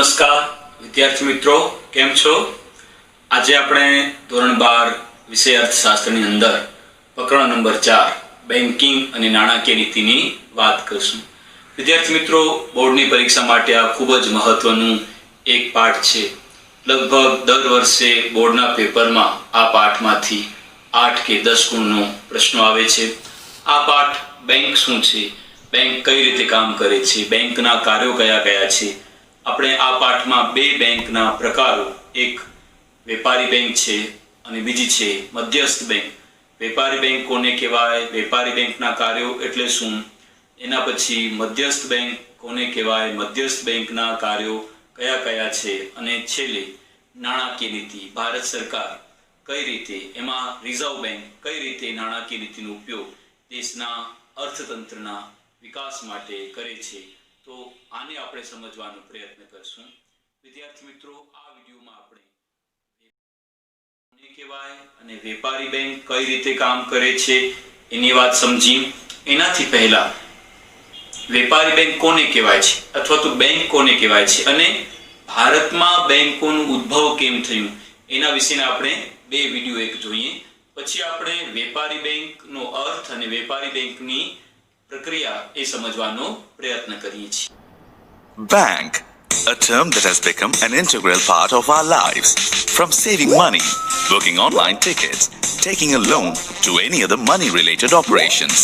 નમસ્કાર વિદ્યાર્થી મિત્રો, કેમ છો? આજે આપણે ધોરણ 12 વિષય અર્થશાસ્ત્રની અંદર પ્રકરણ નંબર 4 બેન્કિંગ અને નાણાકીય નીતિની વાત કરીશું. વિદ્યાર્થી મિત્રો, બોર્ડની પરીક્ષા માટે આ ખૂબ જ મહત્વનું એક પાઠ છે. લગભગ દર વર્ષે બોર્ડના પેપરમાં આ પાઠમાંથી 8 કે 10 ગુણનો પ્રશ્નો આવે છે. આ પાઠ બેંક શું છે, બેંક કઈ રીતે કામ કરે છે, બેંકના કાર્યો કયા કયા છે. આપણે આ પાઠમાં બે બેંકના પ્રકારો, એક વેપારી બેંક છે અને બીજી છે મધ્યસ્થ બેંક. વેપારી બેંક કોને કહેવાય, વેપારી બેંકના કાર્યો એટલે શું, એના પછી મધ્યસ્થ બેંક કોને કહેવાય, મધ્યસ્થ બેંકના કાર્યો કયા કયા છે, અને છેલ્લે નાણાકીય નીતિ, ભારત સરકાર કઈ રીતે, એમાં રિઝર્વ બેંક કઈ રીતે નાણાકીય નીતિનો ઉપયોગ દેશના અર્થતંત્રના વિકાસ માટે કરે છે. તો આને આપણે સમજવાનો પ્રયત્ન કરશું. વિદ્યાર્થી મિત્રો, આ વિડીયોમાં આપણે કોને કહેવાય અને વેપારી બેંક કઈ રીતે કામ કરે છે એની વાત સમજી. એનાથી પહેલા વેપારી બેંક કોને કહેવાય છે અથવા તો બેંક કોને કહેવાય છે અને ભારતમાં બેંકોનું ઉદ્ભવ કેમ થયું એના વિશેના આપણે બે વિડીયો એક જોઈએ. પછી આપણે વેપારી બેંકનો અર્થ અને વેપારી બેંકની પ્રક્રિયા એ સમજવાનો પ્રયત્ન કરીએ છીએ. Bank, a term that has become an integral part of our lives. From saving money, booking online tickets, taking a loan to any other money-related operations,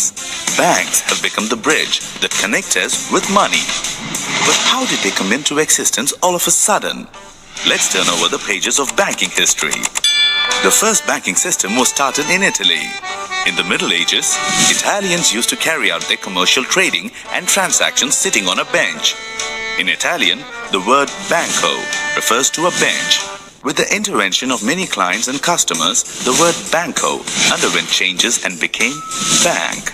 banks have become the bridge that connect us with money. But how did they come into existence all of a sudden? Let's turn over the pages of banking history. The first banking system was started in Italy. In the Middle Ages, Italians used to carry out their commercial trading and transactions sitting on a bench. In Italian, the word banco refers to a bench. With the intervention of many clients and customers, the word banco underwent changes and became bank.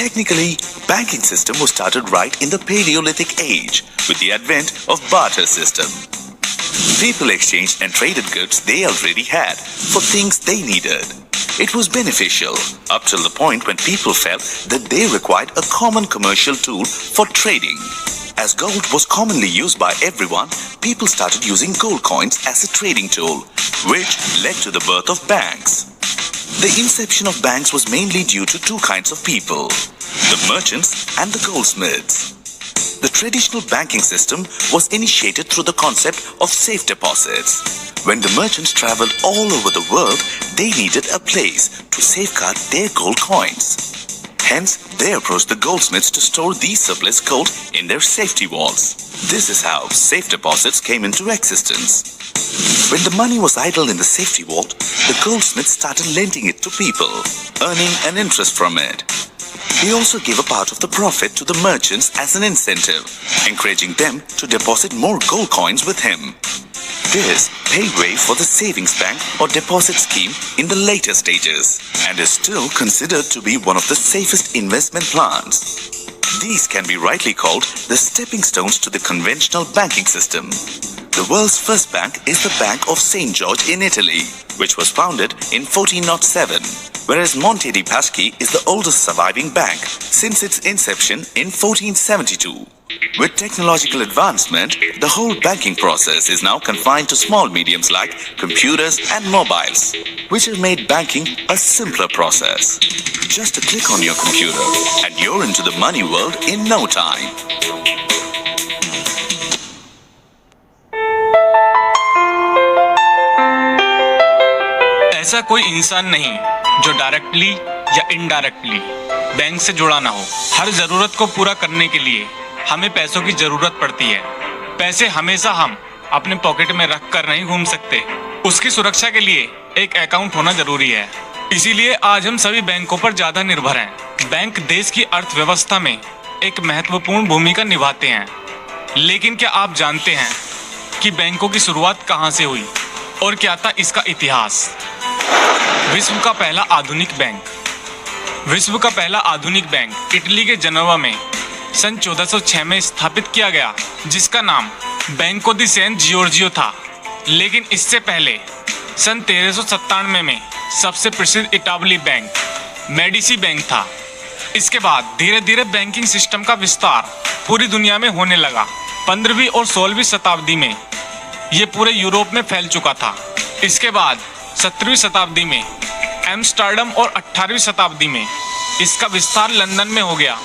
Technically, banking system was started right in the Paleolithic age with the advent of barter system. People exchanged and traded goods they already had for things they needed. It was beneficial up till the point when people felt that they required a common commercial tool for trading. As gold was commonly used by everyone, people started using gold coins as a trading tool, which led to the birth of banks. The inception of banks was mainly due to two kinds of people, the merchants and the goldsmiths. The traditional banking system was initiated through the concept of safe deposits. When the merchants traveled all over the world, they needed a place to safeguard their gold coins. Hence, they approached the goldsmiths to store these surplus gold in their safety vaults. This is how safe deposits came into existence. When the money was idle in the safety vault, the goldsmiths started lending it to people, earning an interest from it. He also gave a part of the profit to the merchants as an incentive, encouraging them to deposit more gold coins with him. This paved way for the savings bank or deposit scheme in the later stages and is still considered to be one of the safest investment plans. These can be rightly called the stepping stones to the conventional banking system. The world's first bank is the Bank of St. George in Italy, which was founded in 1407, whereas Monte dei Paschi is the oldest surviving bank since its inception in 1472. With technological advancement, the whole banking process is now confined to small mediums like computers and mobiles, which have made banking a simpler process. Just a click on your computer and you're into the money world in no time. ऐसा कोई इंसान नहीं जो directly या indirectly bank से जुड़ा ना हो. हर जरूरत को पूरा करने के लिए हमें पैसों की जरूरत पड़ती है. पैसे हमेशा हम अपने पॉकेट में रख कर नहीं घूम सकते. उसकी सुरक्षा के लिए एक अकाउंट होना जरूरी है. इसीलिए आज हम सभी बैंकों पर ज्यादा निर्भर हैं. बैंक देश की अर्थव्यवस्था में एक महत्वपूर्ण भूमिका निभाते हैं. लेकिन क्या आप जानते हैं कि बैंकों की शुरुआत कहाँ से हुई और क्या था इसका इतिहास? विश्व का पहला आधुनिक बैंक. विश्व का पहला आधुनिक बैंक इटली के जेनेवा में सन 1406 में स्थापित किया गया, जिसका नाम बैंको दी सैन जियोर्जियो था. लेकिन इससे पहले सन 1397 में सबसे प्रसिद्ध इटावली बैंक मेडिसी बैंक था. इसके बाद धीरे धीरे बैंकिंग सिस्टम का विस्तार पूरी दुनिया में होने लगा. 15वीं और 16वीं शताब्दी में ये पूरे यूरोप में फैल चुका था। इसके बाद 17वीं शताब्दी में एम्स्टर्डम और 18वीं शताब्दी में इसका विस्तार लंदन में हो गया।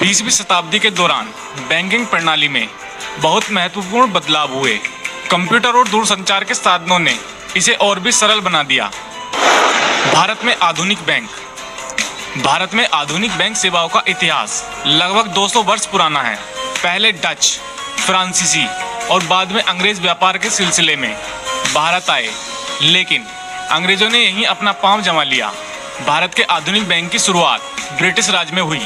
20वीं शताब्दी के दौरान बैंकिंग प्रणाली में बहुत महत्वपूर्ण बदलाव हुए। कंप्यूटर और दूरसंचार के साधनों ने इसे और भी सरल बना दिया। भारत में आधुनिक बैंक सेवाओं का इतिहास लगभग 200 वर्ष पुराना है। पहले डच, फ्रांसीसी और बाद में अंग्रेज व्यापार के सिलसिले में भारत आए, लेकिन अंग्रेजों ने यहीं अपना पांव जमा लिया। भारत के आधुनिक बैंक की शुरुआत ब्रिटिश राज में हुई।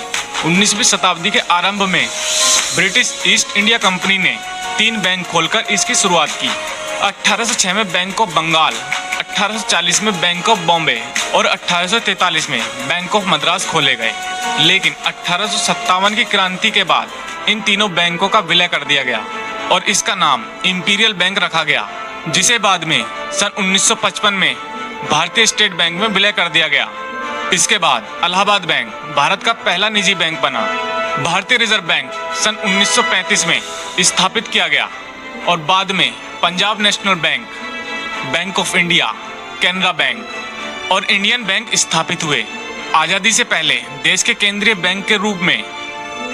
19वीं शताब्दी के आरंभ में ब्रिटिश ईस्ट इंडिया कंपनी ने 3 बैंक खोलकर इसकी शुरुआत की। 1806 में बैंक ऑफ बंगाल, 1840 में बैंक ऑफ बॉम्बे और 1843 में बैंक ऑफ मद्रास खोले गए। लेकिन 1857 की क्रांति के बाद इन तीनों बैंकों का विलय कर दिया गया और इसका नाम इंपीरियल बैंक रखा गया, जिसे बाद में सन 1955 में भारतीय स्टेट बैंक में विलय कर दिया गया। इसके बाद इलाहाबाद बैंक भारत का पहला निजी बैंक बना। भारतीय रिजर्व बैंक सन 1935 में स्थापित किया गया और बाद में Punjab national bank, bank of India, Canara bank और इंडियन बैंक स्थापित हुए। आज़ादी से पहले देश के केंद्रीय बैंक के रूप में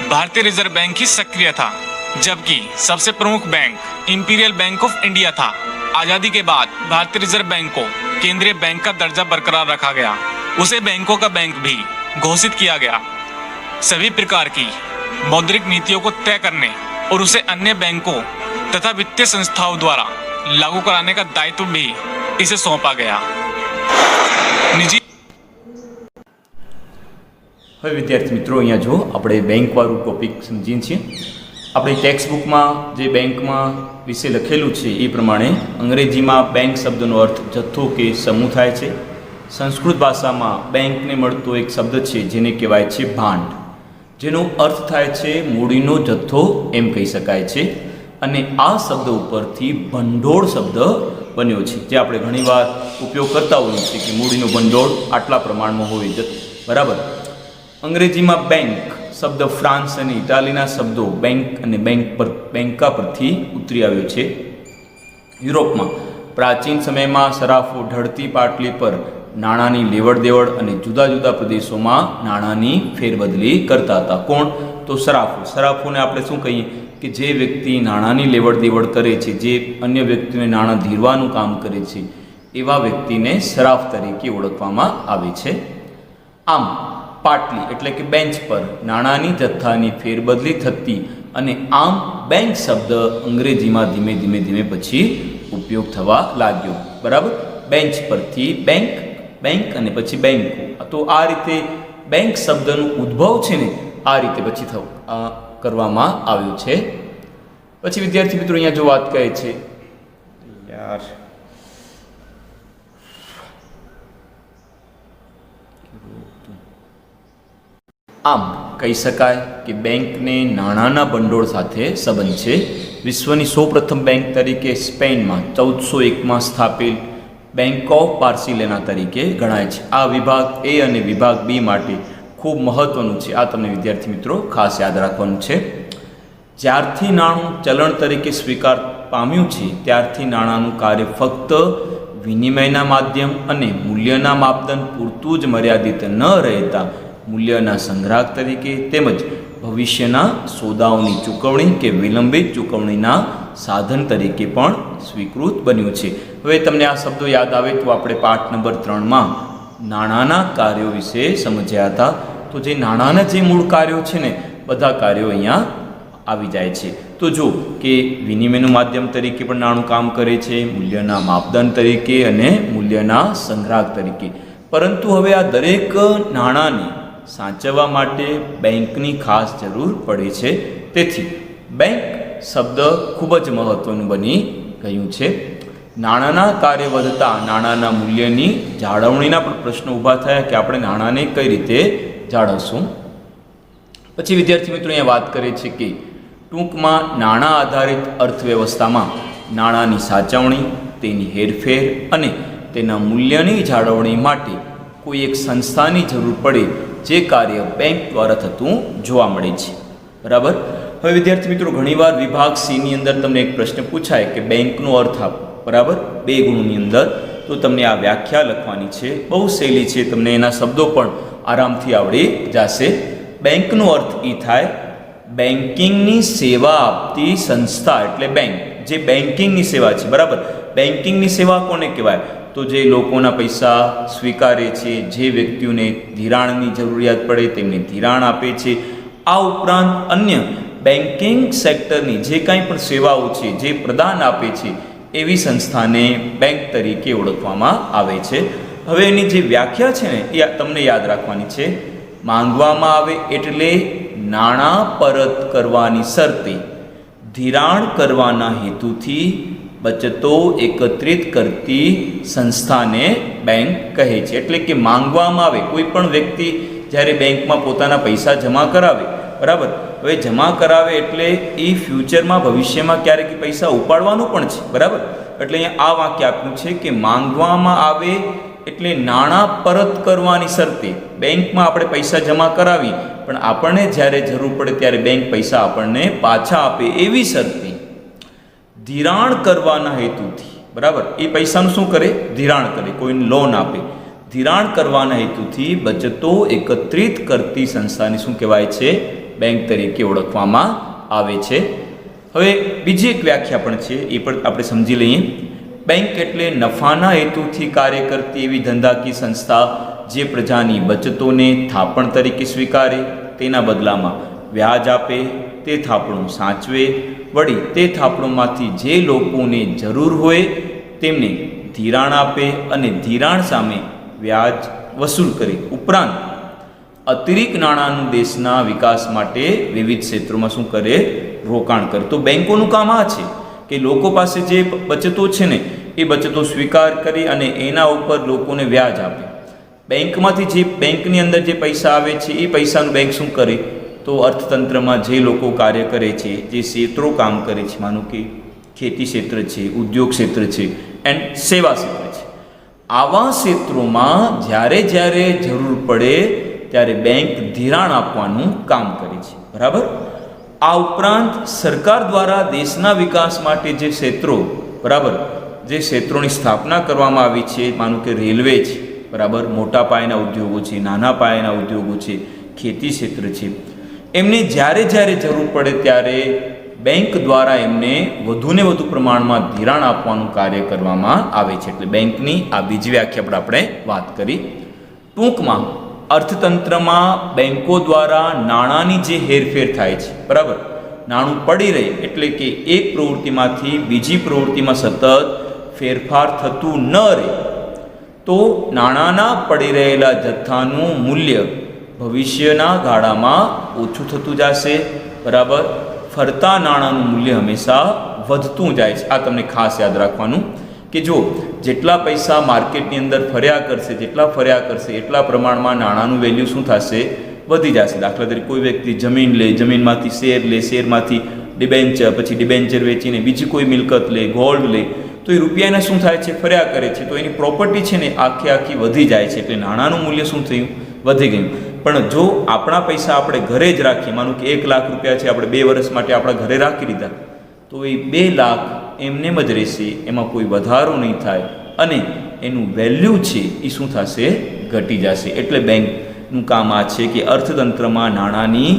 भारतीय रिजर्व बैंक ही सक्रिय था, जबकि सबसे प्रमुख bank imperial bank of India था। आज़ादी के बाद भारतीय रिजर्व बैंक को केंद्रीय बैंक का दर्जा बरकरार रखा गया। उसे बैंकों का बैंक भी घोषित किया गया। सभी प्रकार की मौद्रिक नीतियों को तय करने और उसे अन्य बैंकों तथा वित्तीय संस्थाओं द्वारा लागू कराने का दायित्व भी इसे सौंपा गया। निजी હવે વિદ્યાર્થી મિત્રો, અહીંયા જો આપણે બેંકવાળું ટોપિક સમજીએ છીએ। આપણી ટેક્સ્ટ બુકમાં જે બેંકમાં વિશે લખેલું છે એ પ્રમાણે અંગ્રેજીમાં બેંક શબ્દનો અર્થ જથ્થો કે સમૂહ થાય છે। સંસ્કૃત ભાષામાં બેંકને મળતો એક શબ્દ છે જેને કહેવાય છે ભાંડ, જેનો અર્થ થાય છે મૂડીનો જથ્થો એમ કહી શકાય છે। અને આ શબ્દ ઉપરથી ભંડોળ શબ્દ બન્યો છે, જે આપણે ઘણીવાર ઉપયોગ કરતા હોઈએ છીએ કે મૂડીનું ભંડોળ આટલા પ્રમાણમાં હોય, બરાબર। અંગ્રેજીમાં બેંક શબ્દ ફ્રાન્સ અને ઇટાલીના શબ્દો બેંક અને બેંકા પરથી ઉતરી આવ્યો છે। યુરોપમાં પ્રાચીન સમયમાં સરાફો ઢળતી પાટલી પર નાણાંની લેવડ દેવડ અને જુદા જુદા પ્રદેશોમાં નાણાંની ફેરબદલી કરતા હતા। કોણ? તો સરાફો। સરાફોને આપણે શું કહીએ કે જે વ્યક્તિ નાણાંની લેવડ દેવડ કરે છે, જે અન્ય વ્યક્તિને નાણાં ધીરવાનું કામ કરે છે, એવા વ્યક્તિને સરાફ તરીકે ઓળખવામાં આવે છે। આમ પાટલી એટલે કે બેન્ચ પર નાણાંની જથ્થાની ફેરબદલી થતી અને આમ બેંક શબ્દ અંગ્રેજીમાં ધીમે ધીમે ધીમે પછી ઉપયોગ થવા લાગ્યો, બરાબર। બેન્ચ પરથી બેંક, બેંક અને પછી બેંકો, તો આ રીતે બેંક શબ્દનું ઉદ્ભવ છે ને આ રીતે પછી કરવામાં આવ્યું છે। પછી વિદ્યાર્થી મિત્રો અહીંયા જો વાત કહે છે આમ કહી શકાય કે બેંકને નાણાંના ભંડોળ સાથે સંબંધ છે। વિશ્વની સૌપ્રથમ બેંક તરીકે સ્પેનમાં 1401માં સ્થાપેલ બેંક ઓફ બાર્સિલોના તરીકે ગણાય છે। આ વિભાગ એ અને વિભાગ બી માટે ખૂબ મહત્વનું છે। આ તમને વિદ્યાર્થી મિત્રો ખાસ યાદ રાખવાનું છે। જ્યારથી નાણું ચલણ તરીકે સ્વીકાર પામ્યું છે ત્યારથી નાણાંનું કાર્ય ફક્ત વિનિમયના માધ્યમ અને મૂલ્યના માપદંડ પૂરતું જ મર્યાદિત ન રહેતા મૂલ્યના સંગ્રાહક તરીકે તેમજ ભવિષ્યના સોદાઓની ચૂકવણી કે વિલંબિત ચૂકવણીના સાધન તરીકે પણ સ્વીકૃત બન્યું છે। હવે તમને આ શબ્દો યાદ આવે તો આપણે પાઠ નંબર 3માં નાણાંના કાર્યો વિશે સમજ્યા હતા। તો જે નાણાંના જે મૂળ કાર્યો છે ને બધા કાર્યો અહીંયા આવી જાય છે। તો જો કે વિનિમયનું માધ્યમ તરીકે પણ નાણું કામ કરે છે, મૂલ્યના માપદંડ તરીકે અને મૂલ્યના સંગ્રાહક તરીકે। પરંતુ હવે આ દરેક નાણાંને સાચવવા માટે બેંકની ખાસ જરૂર પડે છે। તેથી બેંક શબ્દ ખૂબ જ મહત્વનું બની ગયું છે। નાણાંના કાર્ય વધતા નાણાંના મૂલ્યની જાળવણીના પણ પ્રશ્નો ઊભા થયા કે આપણે નાણાંને કઈ રીતે જાળવશું। પછી વિદ્યાર્થી મિત્રો અહીંયા વાત કરે છે કે ટૂંકમાં નાણાં આધારિત અર્થવ્યવસ્થામાં નાણાંની સાચવણી, તેની હેરફેર અને તેના મૂલ્યની જાળવણી માટે કોઈ એક સંસ્થાની જરૂર પડે, જે કાર્ય બેંક દ્વારા થતું જોવા મળે છે, બરાબર। હવે વિદ્યાર્થી મિત્રો ઘણીવાર વિભાગ સી ની અંદર તમને એક પ્રશ્ન પૂછાય કે બેંકનો અર્થ આપો, બરાબર, 2 ગુણની અંદર, તો તમને આ વ્યાખ્યા લખવાની છે. બહુ સહેલી છે, તમને એના શબ્દો પણ આરામથી આવડી જશે. બેંકનો અર્થ એ થાય બેન્કિંગની સેવા આપતી સંસ્થા, એટલે બેંક. જે બેન્કિંગની સેવા છે, બરાબર. બેન્કિંગની સેવા કોને કહેવાય? તો જે લોકોના પૈસા સ્વીકારે છે, જે વ્યક્તિઓને ધિરાણની જરૂરિયાત પડે તેમને ધિરાણ આપે છે, આ ઉપરાંત અન્ય બેન્કિંગ સેક્ટરની જે કાંઈ પણ સેવાઓ છે, જે પ્રદાન આપે છે, એવી સંસ્થાને બેંક તરીકે ઓળખવામાં આવે છે. હવે એની જે વ્યાખ્યા છે ને એ તમને યાદ રાખવાની છે. માંગવામાં આવે એટલે નાણાં પરત કરવાની શરતે ધિરાણ કરવાના હેતુથી બચતો એકત્રિત કરતી સંસ્થાને બેંક કહે છે. એટલે કે માંગવામાં આવે, કોઈ પણ વ્યક્તિ જ્યારે બેંકમાં પોતાના પૈસા જમા કરાવે, બરાબર, હવે જમા કરાવે એટલે એ ફ્યુચરમાં ભવિષ્યમાં ક્યારેક પૈસા ઉપાડવાનું પણ છે, બરાબર. એટલે અહીંયા આ વાક્ય આપ્યું છે કે માંગવામાં આવે એટલે નાણાં પરત કરવાની શરતે. બેંકમાં આપણે પૈસા જમા કરાવી પણ આપણને જ્યારે જરૂર પડે ત્યારે બેંક પૈસા આપણને પાછા આપે એવી શરતે ધિરાણ કરવાના હેતુથી, બરાબર, એ પૈસાનું શું કરે? ધિરાણ કરે, કોઈને લોન આપે. ધિરાણ કરવાના હેતુથી બચતો એકત્રિત કરતી સંસ્થાને શું કહેવાય છે? બેંક તરીકે ઓળખવામાં આવે છે. હવે બીજી એક વ્યાખ્યા પણ છે, એ પણ આપણે સમજી લઈએ. બેંક એટલે નફાના હેતુથી કાર્ય કરતી એવી ધંધાકીય સંસ્થા જે પ્રજાની બચતોને થાપણ તરીકે સ્વીકારે, તેના બદલામાં વ્યાજ આપે, તે થાપણો સાચવે, વળી તે થાપણોમાંથી જે લોકોને જરૂર હોય તેમને ધિરાણ આપે અને ધિરાણ સામે વ્યાજ વસૂલ કરે. ઉપરાંત અતિરિક્ત નાણાંનું દેશના વિકાસ માટે વિવિધ ક્ષેત્રોમાં શું કરે? રોકાણ કરે. તો બેંકોનું કામ આ છે કે લોકો પાસે જે બચતો છે ને એ બચતો સ્વીકાર કરી અને એના ઉપર લોકોને વ્યાજ આપે. બેંકમાંથી જે બેંકની અંદર જે પૈસા આવે છે એ પૈસાનું બેંક શું કરે? તો અર્થતંત્રમાં જે લોકો કાર્ય કરે છે, જે ક્ષેત્રો કામ કરે છે, માનો કે ખેતી ક્ષેત્ર છે, ઉદ્યોગ ક્ષેત્ર છે એન્ડ સેવા ક્ષેત્ર છે, આવા ક્ષેત્રોમાં જ્યારે જ્યારે જરૂર પડે ત્યારે બેંક ધિરાણ આપવાનું કામ કરે છે, બરાબર. આ ઉપરાંત સરકાર દ્વારા દેશના વિકાસ માટે જે ક્ષેત્રો, બરાબર, જે ક્ષેત્રોની સ્થાપના કરવામાં આવી છે, માનો કે રેલવે છે, બરાબર, મોટા પાયાના ઉદ્યોગો છે, નાના પાયાના ઉદ્યોગો છે, ખેતી ક્ષેત્ર છે, એમને જ્યારે જ્યારે જરૂર પડે ત્યારે બેંક દ્વારા એમને વધુને વધુ પ્રમાણમાં ધિરાણ આપવાનું કાર્ય કરવામાં આવે છે. એટલે બેંકની આ બીજી વ્યાખ્યા પર આપણે વાત કરી. ટૂંકમાં અર્થતંત્રમાં બેંકો દ્વારા નાણાંની જે હેરફેર થાય છે, બરાબર, નાણું પડી રહે એટલે કે એક પ્રવૃત્તિમાંથી બીજી પ્રવૃત્તિમાં સતત ફેરફાર થતું ન રહે તો નાણાંના પડી રહેલા જથ્થાનું મૂલ્ય ભવિષ્યના ગાળામાં ઓછું થતું જશે, બરાબર. ફરતા નાણાંનું મૂલ્ય હંમેશા વધતું જાય છે. આ તમને ખાસ યાદ રાખવાનું કે જો જેટલા પૈસા માર્કેટની અંદર ફર્યા કરશે, જેટલા ફર્યા કરશે એટલા પ્રમાણમાં નાણાંનું વેલ્યુ શું થશે? વધી જશે. દાખલા તરીકે કોઈ વ્યક્તિ જમીન લે, જમીનમાંથી શેર લે, શેરમાંથી ડિબેન્ચર, પછી ડિબેન્ચર વેચીને બીજી કોઈ મિલકત લે, ગોલ્ડ લે, તો એ રૂપિયાને શું થાય છે? ફર્યા કરે છે. તો એની પ્રોપર્ટી છે ને આખી વધી જાય છે. એટલે નાણાંનું મૂલ્ય શું થયું? વધી ગયું. પણ જો આપણા પૈસા આપણે ઘરે જ રાખીએ, માનો કે 1 લાખ રૂપિયા છે, આપણે 2 વર્ષ માટે આપણા ઘરે રાખી દીધા, તો એ 2 લાખ એમનેમ જ રહેશે, એમાં કોઈ વધારો નહીં થાય અને એનું વેલ્યુ છે એ શું થશે? ઘટી જશે. એટલે બેંકનું કામ આ છે કે અર્થતંત્રમાં નાણાંની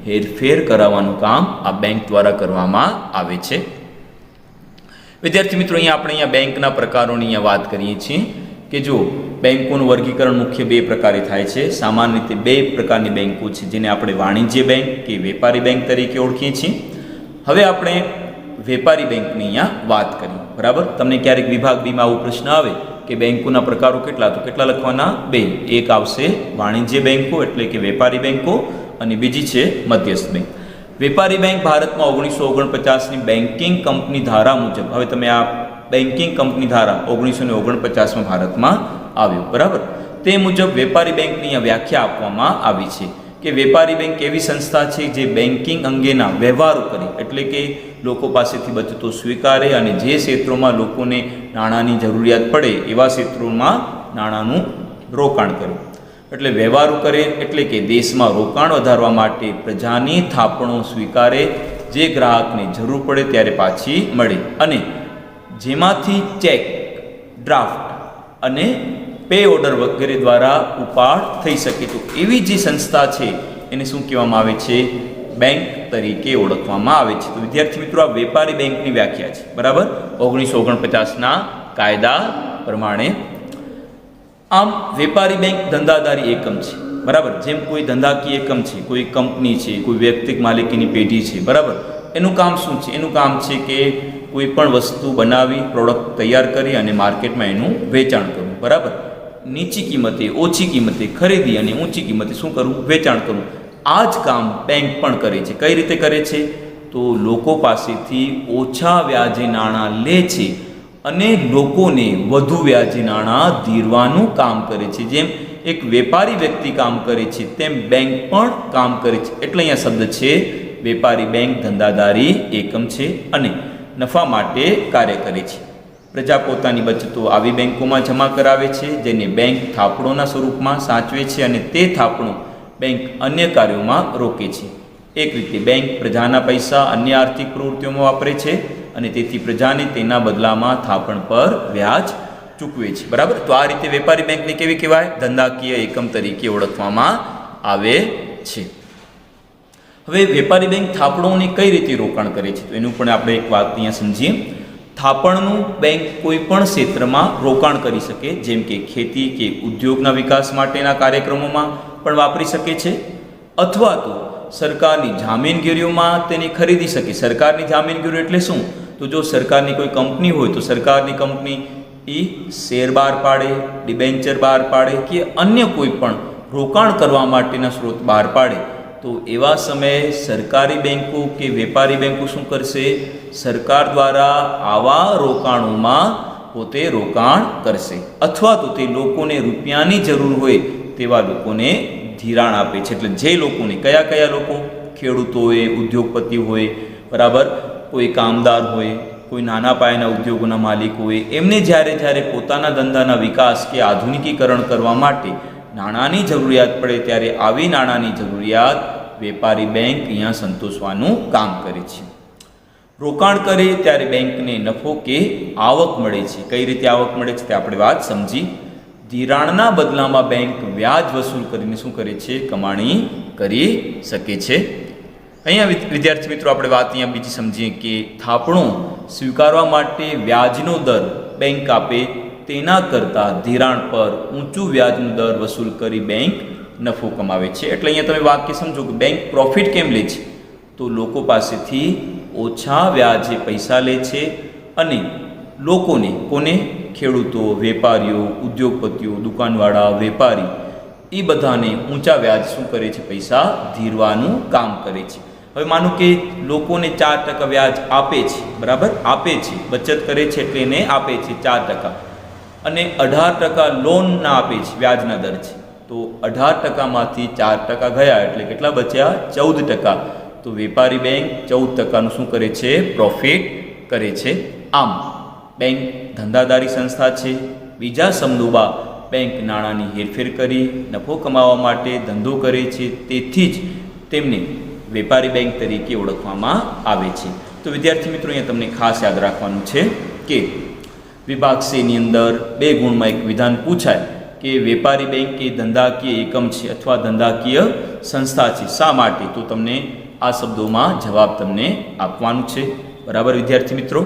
હેરફેર કરાવવાનું કામ આ બેંક દ્વારા કરવામાં આવે છે. વિદ્યાર્થી મિત્રો, અહીંયા બેંકના પ્રકારોની વાત કરીએ છીએ કે જો બેંકોનું વર્ગીકરણ મુખ્ય 2 પ્રકારે થાય છે. સામાન્ય રીતે 2 પ્રકારની બેંકો છે જેને આપણે વાણિજ્ય બેંક કે વેપારી બેંક તરીકે ઓળખીએ છીએ. હવે આપણે વેપારી બેંકની અહીંયા વાત કરી, બરાબર. તમને ક્યારેક વિભાગ બીમાં આવો પ્રશ્ન આવે કે બેંકોના પ્રકારો કેટલા? તો કેટલા લખવાના? 2. એક આવશે વાણિજ્ય બેંકો એટલે કે વેપારી બેંકો અને બીજી છે મધ્યસ્થ બેંક. વેપારી બેંક ભારતમાં 1949ની બેન્કિંગ કંપની ધારા મુજબ, હવે તમે આ બેન્કિંગ કંપની ધારા 1949માં ભારતમાં આવ્યો, બરાબર. તે મુજબ વેપારી બેંકની અહીંયા વ્યાખ્યા આપવામાં આવી છે કે વેપારી બેંક એવી સંસ્થા છે જે બેન્કિંગ અંગેના વ્યવહારો કરે, એટલે કે લોકો પાસેથી બચતો સ્વીકારે અને જે ક્ષેત્રોમાં લોકોને નાણાંની જરૂરિયાત પડે એવા ક્ષેત્રોમાં નાણાંનું રોકાણ કરે. એટલે વ્યવહારો કરે એટલે કે દેશમાં રોકાણ વધારવા માટે પ્રજાની થાપણો સ્વીકારે, જે ગ્રાહકને જરૂર પડે ત્યારે પાછી મળે અને જેમાંથી ચેક, ડ્રાફ્ટ અને પે ઓર્ડર વગેરે દ્વારા ઉપાડ થઈ શકે. તો એવી જે સંસ્થા છે એને શું કહેવામાં આવે છે? બેંક તરીકે ઓળખવામાં આવે છે. તો વિદ્યાર્થી મિત્રો, આ વેપારી બેંકની વ્યાખ્યા છે, બરાબર, 1949ના કાયદા પ્રમાણે. આમ વેપારી બેંક ધંધાદારી એકમ છે, બરાબર. જેમ કોઈ ધંધાકીય એકમ છે, કોઈ કંપની છે, કોઈ વ્યક્તિગત માલિકીની પેઢી છે, બરાબર, એનું કામ શું છે? એનું કામ છે કે કોઈ પણ વસ્તુ બનાવી, પ્રોડક્ટ તૈયાર કરી અને માર્કેટમાં એનું વેચાણ કરવું, બરાબર. નીચી કિંમતે, ઓછી કિંમતે ખરીદી અને ઊંચી કિંમતે શું કરવું? વેચાણ કરવું. આ જ કામ બેંક પણ કરે છે. કઈ રીતે કરે છે? તો લોકો પાસેથી ઓછા વ્યાજે નાણાં લે છે અને લોકોને વધુ વ્યાજે નાણાં ધીરવાનું કામ કરે છે. જેમ એક વેપારી વ્યક્તિ કામ કરે છે તેમ બેંક પણ કામ કરે છે. એટલે અહીંયા શબ્દ છે વેપારી બેંક ધંધાદારી એકમ છે અને નફા માટે કાર્ય કરે છે. પ્રજા પોતાની બચતો આવી બેંકોમાં જમા કરાવે છે, જેને બેંક થાપણોના સ્વરૂપમાં સાચવે છે અને તે થાપણો બેંક અન્ય કાર્યોમાં રોકે છે. એક રીતે બેંક પ્રજાના પૈસા અન્ય આર્થિક પ્રવૃત્તિઓમાં વાપરે છે અને તેથી પ્રજાને તેના બદલામાં થાપણ પર વ્યાજ ચૂકવે છે, બરાબર. તો આ રીતે વેપારી બેંકને કેવી કહેવાય? ધંધાકીય એકમ તરીકે ઓળખવામાં આવે છે. હવે વેપારી બેંક થાપણોને કઈ રીતે રોકાણ કરે છે? તો એનું પણ આપણે એક વાત અહીંયા સમજીએ. થાપણનું બેંક કોઈ પણ ક્ષેત્રમાં રોકાણ કરી શકે, જેમ કે ખેતી કે ઉદ્યોગના વિકાસ માટેના કાર્યક્રમોમાં પણ વાપરી શકે છે, અથવા તો સરકારની જામીનગીરીઓમાં તેને ખરીદી શકે. સરકારની જામીનગીરીઓ એટલે શું? તો જો સરકારની કોઈ કંપની હોય તો સરકારની કંપની એ શેર બહાર પાડે, ડિબેન્ચર બહાર પાડે કે અન્ય કોઈ પણ રોકાણ કરવા માટેના સ્ત્રોત બહાર પાડે, તો એવા સમયે સરકારી બેંકો કે વેપારી બેંકો શું કરશે? સરકાર દ્વારા આવા રોકાણોમાં પોતે રોકાણ કરશે, અથવા તો તે લોકોને રૂપિયાની જરૂર હોય તેવા લોકોને ધિરાણ આપે છે. એટલે જે લોકોને, કયા કયા લોકો? ખેડૂતો હોય, ઉદ્યોગપતિ હોય, બરાબર, કોઈ કામદાર હોય, કોઈ નાના પાયાના ઉદ્યોગોના માલિક હોય, એમને જ્યારે પોતાના ધંધાના વિકાસ કે આધુનિકીકરણ કરવા માટે નાણાંની જરૂરિયાત પડે ત્યારે આવી નાણાંની જરૂરિયાત વેપારી બેંક અહીંયા સંતોષવાનું કામ કરે છે. રોકાણ કરે ત્યારે બેંકને નફો કે આવક મળે છે. કઈ રીતે આવક મળે છે તે આપણે વાત સમજી. ધિરાણના બદલામાં બેંક વ્યાજ વસૂલ કરીને શું કરે છે? કમાણી કરી શકે છે. અહીંયા વિદ્યાર્થી મિત્રો, આપણે વાત અહીંયા બીજી સમજીએ કે થાપણો સ્વીકારવા માટે વ્યાજનો દર બેંક આપે તેના કરતાં ધિરાણ પર ઊંચું વ્યાજનો દર વસૂલ કરી બેંક નફો કમાવે છે. એટલે અહીંયા તમે વાક્ય સમજો કે બેંક પ્રોફિટ કેમ લે છે? તો લોકો પાસેથી ઓછા વ્યાજે પૈસા લે છે અને લોકોને, કોને? ખેડૂતો, વેપારીઓ, ઉદ્યોગપતિઓ, દુકાનવાળા, વેપારી, એ બધાને ઊંચા વ્યાજ શું કરે છે? પૈસા ધીરવાનું કામ કરે છે. હવે માનો કે લોકોને 4% વ્યાજ આપે છે, બરાબર, આપે છે, બચત કરે છે એટલે એને આપે છે 4%, અને 18% લોન ના આપે છે, વ્યાજના દર છે. તો 18%માંથી 4% ગયા એટલે કેટલા બચ્યા? 14%. તો વેપારી બેંક 14%નું શું કરે છે? પ્રોફિટ કરે છે. આમ બેંક ધંધાદારી સંસ્થા છે. બીજા શબ્દોમાં બેંક નાણાંની હેરફેર કરી નફો કમાવા માટે ધંધો કરે છે, તેથી જ તેમને વેપારી બેંક તરીકે ઓળખવામાં આવે છે. તો વિદ્યાર્થી મિત્રો, અહીંયા તમને ખાસ યાદ રાખવાનું છે કે વિભાગ C ની અંદર 2 ગુણમાં એક વિધાન પૂછાય કે વેપારી બેંક એ ધંધાકીય એકમ છે અથવા ધંધાકીય સંસ્થા છે. શા માટે? તો તમને આ શબ્દોમાં જવાબ તમને આપવાનું છે, બરાબર વિદ્યાર્થી મિત્રો.